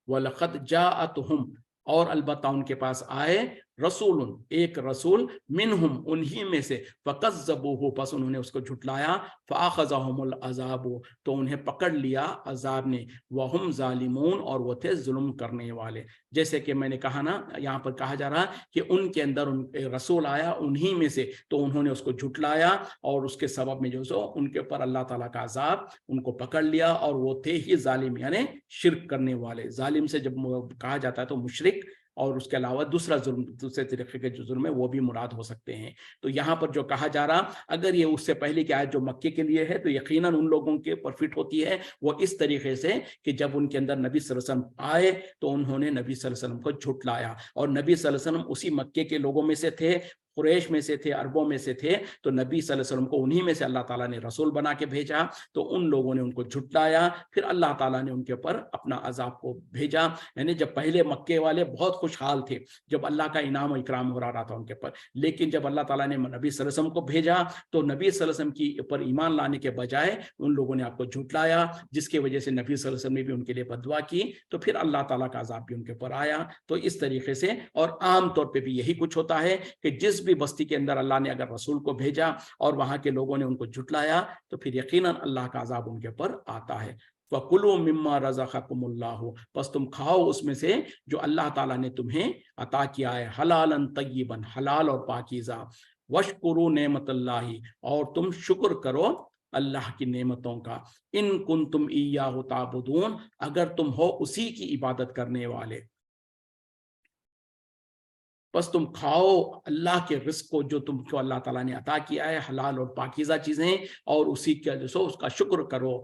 वलक़द जाअतहुम, और अलबत्ता उनके पास आए, रसूलुन, एक रसूल, मिनहुम, उन्हीं में से, फ़कज़्ज़बूहु, बस उन्होंने उसको झुटलाया, फ़अख़ज़हुमुल अज़ाबु, तो उन्हें पकड़ लिया अज़ाब ने, वहुम ज़ालिमून, और वो थे जुल्म करने वाले। जैसे कि मैंने कहा ना, यहाँ पर कहा जा रहा कि उनके अंदर रसूल आया उन्हीं में से, तो उन्होंने उसको झुटलाया, और उसके सबब में जो सो उनके ऊपर अल्लाह ताला का अज़ाब उनको पकड़ लिया, और वो थे ही ज़ालिम, यानी शिर्क करने वाले। ज़ालिम से जब कहा जाता है तो मुशरिक, और उसके अलावा दूसरा जुर्म, दूसरे तरीके के जो जुर्म है वो भी मुराद हो सकते हैं। तो यहाँ पर जो कहा जा रहा, अगर ये उससे पहले की आयत जो मक्के के लिए है, तो यकीनन उन लोगों के ऊपर फिट होती है वो इस तरीके से कि जब उनके अंदर नबी सल्लल्लाहु अलैहि वसल्लम आए तो उन्होंने नबी सल्लल्लाहु अलैहि वसल्लम को झुटलाया, और नबी सल्लल्लाहु अलैहि वसल्लम उसी मक्के के लोगों में से थे, कुरैश में से थे, अरबों में से थे, तो नबी सल्लल्लाहु अलैहि वसल्लम को उन्हीं में से अल्लाह ताला ने रसूल बना के भेजा, तो उन लोगों ने उनको झुटलाया, फिर अल्लाह ताला ने उनके ऊपर अपना अजाब को भेजा। यानी जब पहले मक्के वाले बहुत खुशहाल थे, जब अल्लाह का इनाम और इकराम हो रहा था उनके ऊपर, लेकिन जब अल्लाह ताला ने नबी सल्लल्लाहु अलैहि वसल्लम को भेजा, तो नबी सल्लल्लाहु अलैहि वसल्लम की ऊपर ईमान लाने के बजाय उन लोगों ने आपको झुटलाया, जिसकी वजह से नबी सल्लल्लाहु अलैहि वसल्लम ने भी उनके लिए बददुआ की, तो फिर अल्लाह ताला का अजाब भी उनके ऊपर आया। तो इस तरीके से, और आम तौर पे भी यही कुछ होता है कि जिस भी बस्ती के अंदर अल्लाह ने अगर रसूल को भेजा और वहां के लोगों ने उनको झुटलाया, तो फिर यकीनन अल्लाह का अजाब उनके ऊपर आता है। वकुलू मिम्मा रज़क़कुमुल्लाहु, बस तुम खाओ उसमें से जो अल्लाह ताला ने तुम्हें अता किया है, हलालन तय्यिबन, हलाल और पाकीज़ा, वशकुरू नेमतल्लाहि, और तुम शुक्र करो अल्लाह की नेमतों का, इन कुंतुम इय्याहु ताबुदून, अगर तुम हो उसी की इबादत करने वाले। बस तुम खाओ अल्लाह के रिस्क को जो तुमको अल्लाह ताला ने अता किया है, हलाल और पाकीज़ा चीज़ें, और उसी का जो सो उसका शुक्र करो।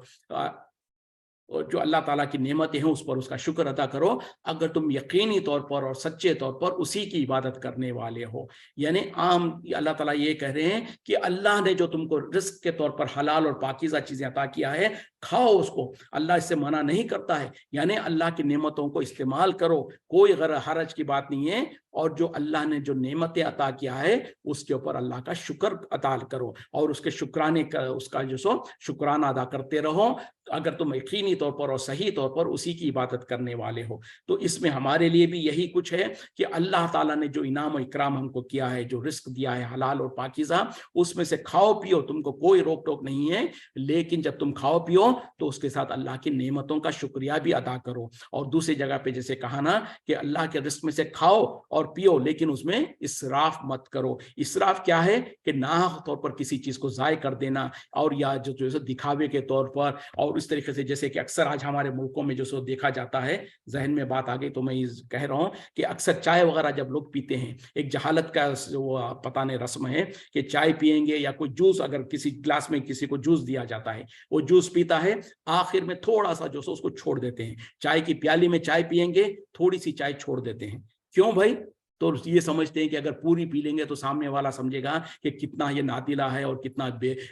और जो अल्लाह ताला की नेमतें हैं उस पर उसका शुक्र अदा करो, अगर तुम यकीनी तौर पर और सच्चे तौर पर उसी की इबादत करने वाले हो। यानी आम अल्लाह ताला ये कह रहे हैं कि अल्लाह ने जो तुमको रिस्क के तौर पर हलाल और पाकीज़ा चीज़ें अता किया है, खाओ उसको, अल्लाह इससे मना नहीं करता है। यानी अल्लाह की नेमतों को इस्तेमाल करो, कोई हरज की बात नहीं है। और जो अल्लाह ने जो नेमतें अता किया है उसके ऊपर अल्लाह का शुक्र अदा करो और उसके शुक्राने का उसका जो सो शुक्राना अदा करते रहो, अगर तुम यकीनी तौर पर और सही तौर पर उसी की इबादत करने वाले हो। तो इसमें हमारे लिए भी यही कुछ है कि अल्लाह ताला ने जो इनाम और इकराम हमको किया है, जो रिस्क दिया है हलाल और पाकीज़ा, उसमें से खाओ पियो, तुमको कोई रोक टोक नहीं है। लेकिन जब तुम खाओ पियो तो उसके साथ अल्लाह की नेमतों का शुक्रिया भी अदा करो। और दूसरी जगह पे जैसे कहा ना कि अल्लाह के रिस्क में से खाओ और पियो, लेकिन उसमें इसराफ मत करो। इसराफ क्या है कि नाहक तौर पर किसी चीज को ज़ाय कर देना, और या जो दिखावे के तौर पर, और इस तरीके से जैसे कि अक्सर आज हमारे मुल्कों में जो सो देखा जाता है, जहन में बात आ गई तो मैं कह रहा हूँ कि अक्सर चाय वगैरह जब लोग पीते हैं, एक जहालत का वो पता नहीं रस्म है कि चाय पिएंगे या कोई जूस, अगर किसी ग्लास में किसी को जूस दिया जाता है, वो जूस पीता है, आखिर में थोड़ा सा जो सो उसको छोड़ देते हैं। चाय की प्याली में चाय पिएंगे, थोड़ी सी चाय छोड़ देते हैं। क्यों भाई? तो ये समझते हैं कि अगर पूरी पी लेंगे तो सामने वाला समझेगा कि कितना ये नादिला है और कितना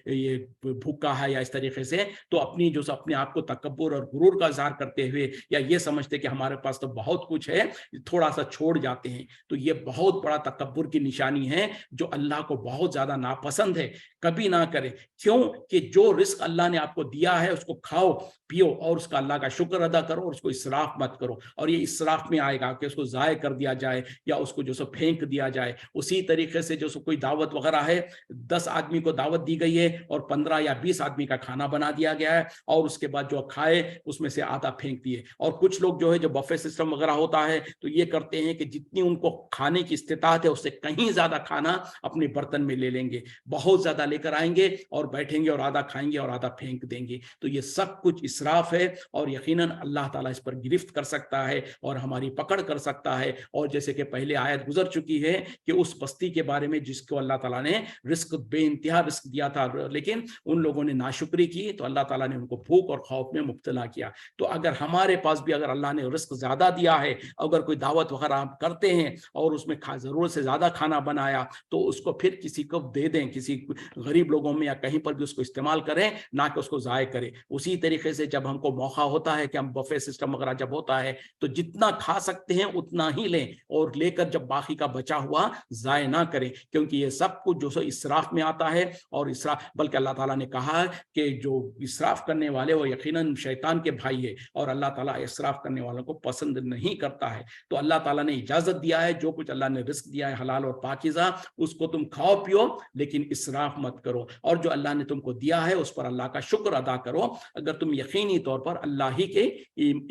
ये भूखा है, या इस तरीके से तो अपनी जो अपने आप को तकब्बुर और गुरूर का इज़हार करते हुए, या ये समझते कि हमारे पास तो बहुत कुछ है, थोड़ा सा छोड़ जाते हैं। तो ये बहुत बड़ा तकब्बुर की निशानी है जो अल्लाह को बहुत ज्यादा नापसंद है। कभी ना करें। क्यों? कि जो रिस्क अल्लाह ने आपको दिया है उसको खाओ पियो और उसका अल्लाह का शुक्र अदा करो, और उसको इसराफ मत करो। और ये इसराफ में आएगा कि उसको ज़ाय कर दिया जाए या उसको जो सो फेंक दिया जाए। उसी तरीके से जो सो कोई दावत वगैरह है, 10 आदमी को दावत दी गई है और 15 या 20 आदमी का खाना बना दिया गया है, और उसके बाद जो खाए उसमें से आधा फेंक दिए। और कुछ लोग जो है, जो बफे सिस्टम वगैरह होता है, तो ये करते हैं कि जितनी उनको खाने की इस्तिताअत है उससे कहीं ज्यादा खाना अपने बर्तन में ले लेंगे, बहुत ज्यादा लेकर आएंगे और बैठेंगे और आधा खाएंगे और आधा फेंक देंगे। तो ये सब कुछ इसराफ है, और यकीनन अल्लाह ताला इस पर गिरफ्त कर सकता है और हमारी पकड़ कर सकता है। और जैसे कि पहले आयत गुजर चुकी है कि उस बस्ती के बारे में जिसको अल्लाह ताला ने रिस्क बेइंतहा रिस्क दिया था, लेकिन उन लोगों ने नाशुक्री की, तो अल्लाह ताला ने उनको भूख और खौफ में मुब्तला किया। तो अगर हमारे पास भी अगर अल्लाह ने रिस्क ज्यादा दिया है, अगर कोई दावत वगैरह हम करते हैं और उसमें जरूरत से ज्यादा खाना बनाया, तो उसको फिर किसी को दे दें, किसी गरीब लोगों में या कहीं पर भी उसको इस्तेमाल करें, ना कि उसको ज़ाय करें। उसी तरीके से जब हमको मौका होता है कि हम बफे सिस्टम वगैरह जब होता है, तो जितना खा सकते हैं उतना ही लें, और लेकर जब बाकी का बचा हुआ ज़ाय ना करें, क्योंकि ये सब कुछ जो सो इसराफ में आता है। और इसराफ, बल्कि अल्लाह ताला ने कहा है कि जो इसराफ करने वाले वो यकीनन शैतान के भाई है, और अल्लाह ताला इसराफ करने वालों को पसंद नहीं करता है। तो अल्लाह ताला ने इजाजत दिया है, जो कुछ अल्लाह ने रिस्क दिया है हलाल और पाकीज़ा, उसको तुम खाओ पियो, लेकिन इसराफ मत करो। और जो अल्लाह ने तुमको दिया है उस पर अल्लाह का शुक्र अदा करो, अगर तुम यकीनी तौर पर अल्लाह ही के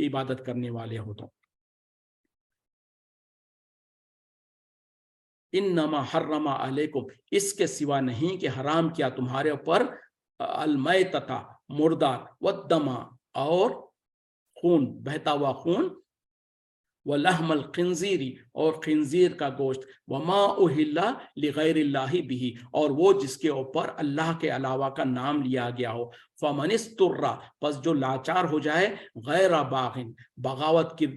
इबादत करने वाले हो तो। इन्नमा हर्रमा अलैकुम, इसके सिवा नहीं कि हराम किया तुम्हारे ऊपर, अलमैतता मुर्दार, वद्दमा और खून, बहता हुआ खून, वलहमल खिंजीरी और खिंजीर का गोश्त, वमा उहिल्ला लिगैरिल्लाहि बिही, और वो जिसके ऊपर अल्लाह के अलावा का नाम लिया गया हो। फमनिस्तुर्रा, बस जो लाचार हो जाए, गैर बागिन, बगावत की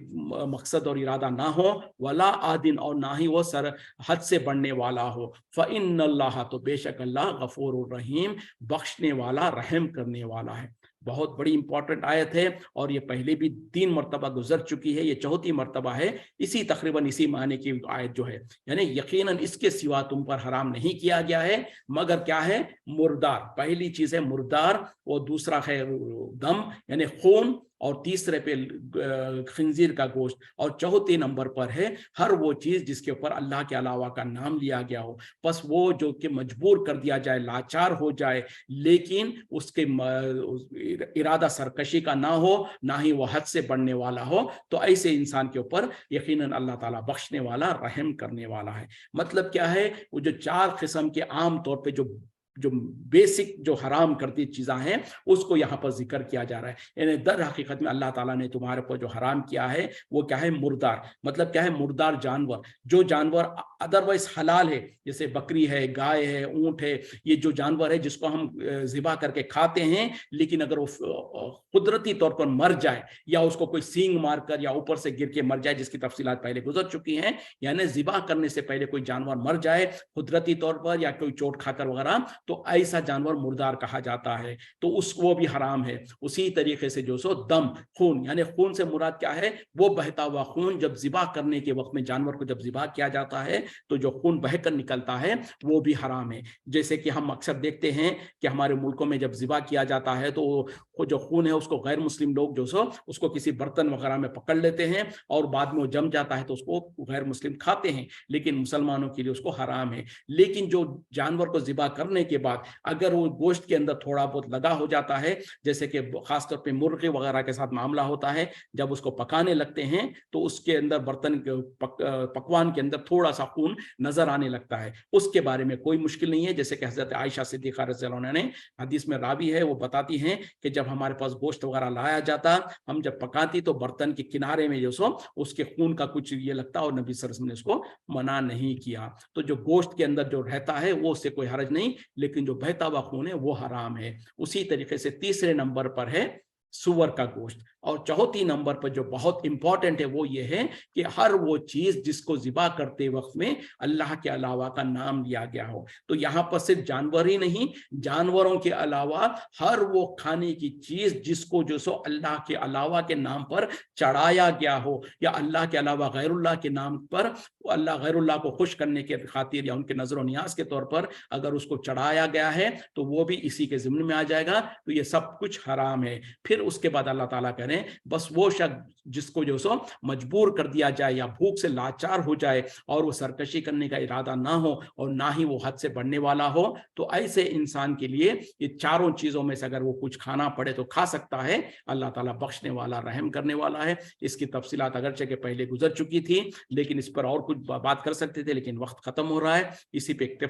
मकसद और इरादा ना हो, वला आदिन, और ना ही वो सर हद से बढ़ने वाला हो। फ़इन्नल्लाह, तो बेशक अल्लाह गफूरुर रहीम, बख्शने वाला रहम करने वाला है। बहुत बड़ी इंपॉर्टेंट आयत है, और ये पहले भी 3 मरतबा गुजर चुकी है, ये चौथी मरतबा है इसी तकरीबन इसी माने की आयत जो है। यानी यकीनन इसके सिवा तुम पर हराम नहीं किया गया है, मगर क्या है? मुर्दार, पहली चीज है मुर्दार, और दूसरा है दम यानी खून, और तीसरे पे खिंजीर का गोश्त, और चौथे नंबर पर है हर वो चीज जिसके ऊपर अल्लाह के अलावा का नाम लिया गया हो। बस वो जो कि मजबूर कर दिया जाए, लाचार हो जाए, लेकिन उसके इरादा सरकशी का ना हो, ना ही वो हद से बढ़ने वाला हो, तो ऐसे इंसान के ऊपर यकीनन अल्लाह ताला बख्शने वाला, रहम करने वाला है। मतलब क्या है? वो जो 4 किस्म के आम तौर पे जो जो बेसिक जो हराम करती चीज़ें हैं उसको यहाँ पर जिक्र किया जा रहा है। यानी दर हकीकत में अल्लाह ताला ने तुम्हारे ऊपर जो हराम किया है वो क्या है, मुर्दार। मतलब क्या है, मुर्दार जानवर, जो जानवर अदरवाइज हलाल है, जैसे बकरी है, गाय है, ऊंट है, ये जो जानवर है जिसको हम ज़िबा करके खाते हैं, लेकिन अगर वो कुदरती तौर पर मर जाए या उसको कोई सींग मारकर या ऊपर से गिर के मर जाए, जिसकी तफसीलात पहले गुजर चुकी हैं, यानी ज़िबा करने से पहले कोई जानवर मर जाए कुदरती तौर पर या कोई चोट खाकर वगैरह, तो ऐसा जानवर मुर्दार कहा जाता है, तो वो भी हराम है। उसी तरीके से जो सो दम, खून, यानी खून से मुराद क्या है, वो बहता हुआ खून। जब ज़िबा करने के वक्त में जानवर को जब ज़िबा किया जाता है तो जो खून बहकर निकलता है वो भी हराम है। जैसे कि हम अक्सर देखते हैं कि हमारे मुल्कों में जब ज़िबा किया जाता है तो वो जो खून है उसको गैर मुस्लिम लोग जो सो उसको किसी बर्तन वगैरह में पकड़ लेते हैं और बाद में वो जम जाता है तो उसको गैर मुस्लिम खाते हैं, लेकिन मुसलमानों के लिए उसको हराम है। लेकिन जो जानवर को ज़िबा करने के बाद अगर वो गोश्त के अंदर थोड़ा बहुत लगा हो जाता है, जैसे कि खासतौर पे मुर्गे वगैरह के साथ मामला होता है, जब उसको पकाने लगते हैं तो उसके अंदर बर्तन पकवान के अंदर थोड़ा सा खून नजर आने लगता है, उसके बारे में कोई मुश्किल नहीं है। जैसे कि हजरत आयशा सिद्दीक़ा रज़ियल्लाहु अन्हा ने, हदीस में रावी है, वो बताती हैं कि जब हमारे पास गोश्त वगैरह लाया जाता, हम जब पकाती तो बर्तन के किनारे में जो सो उसके खून का कुछ ये लगता, और नबी सल्लल्लाहु अलैहि वसल्लम ने उसको मना नहीं किया। तो जो गोश्त के अंदर जो रहता है वो उससे कोई हर्ज नहीं, लेकिन जो बहता हुआ खून है वो हराम है। उसी तरीके से तीसरे नंबर पर है सुअर का गोश्त, और चौथी नंबर पर जो बहुत इंपॉर्टेंट है वो ये है कि हर वो चीज जिसको ज़िबा करते वक्त में अल्लाह के अलावा का नाम लिया गया हो। तो यहाँ पर सिर्फ जानवर ही नहीं, जानवरों के अलावा हर वो खाने की चीज जिसको जो सो अल्लाह के अलावा के नाम पर चढ़ाया गया हो, या अल्लाह के अलावा गैरुल्लाह के नाम पर, अल्लाह गैरुल्लाह को खुश करने के खातिर या उनके नजर नियाज के तौर पर अगर उसको चढ़ाया गया है तो वो भी इसी के ज़िम्न में आ जाएगा। तो ये सब कुछ हराम है। फिर उसके बाद अल्लाह ताला करें, बस वो शख्स जिसको जो सो मजबूर कर दिया जाए या भूख से लाचार हो जाए और वो सरकशी करने का इरादा ना हो और ना ही वो हद से बढ़ने वाला हो, तो ऐसे इंसान के लिए ये चारों चीजों में से अगर वो कुछ खाना पड़े तो खा सकता है। अल्लाह ताला बख्शने वाला, रहम करने वाला है। इसकी तफसीलात अगरचे के पहले गुजर चुकी थी, लेकिन इस पर और कुछ बात कर सकते थे, लेकिन वक्त खत्म हो रहा है। इसी पे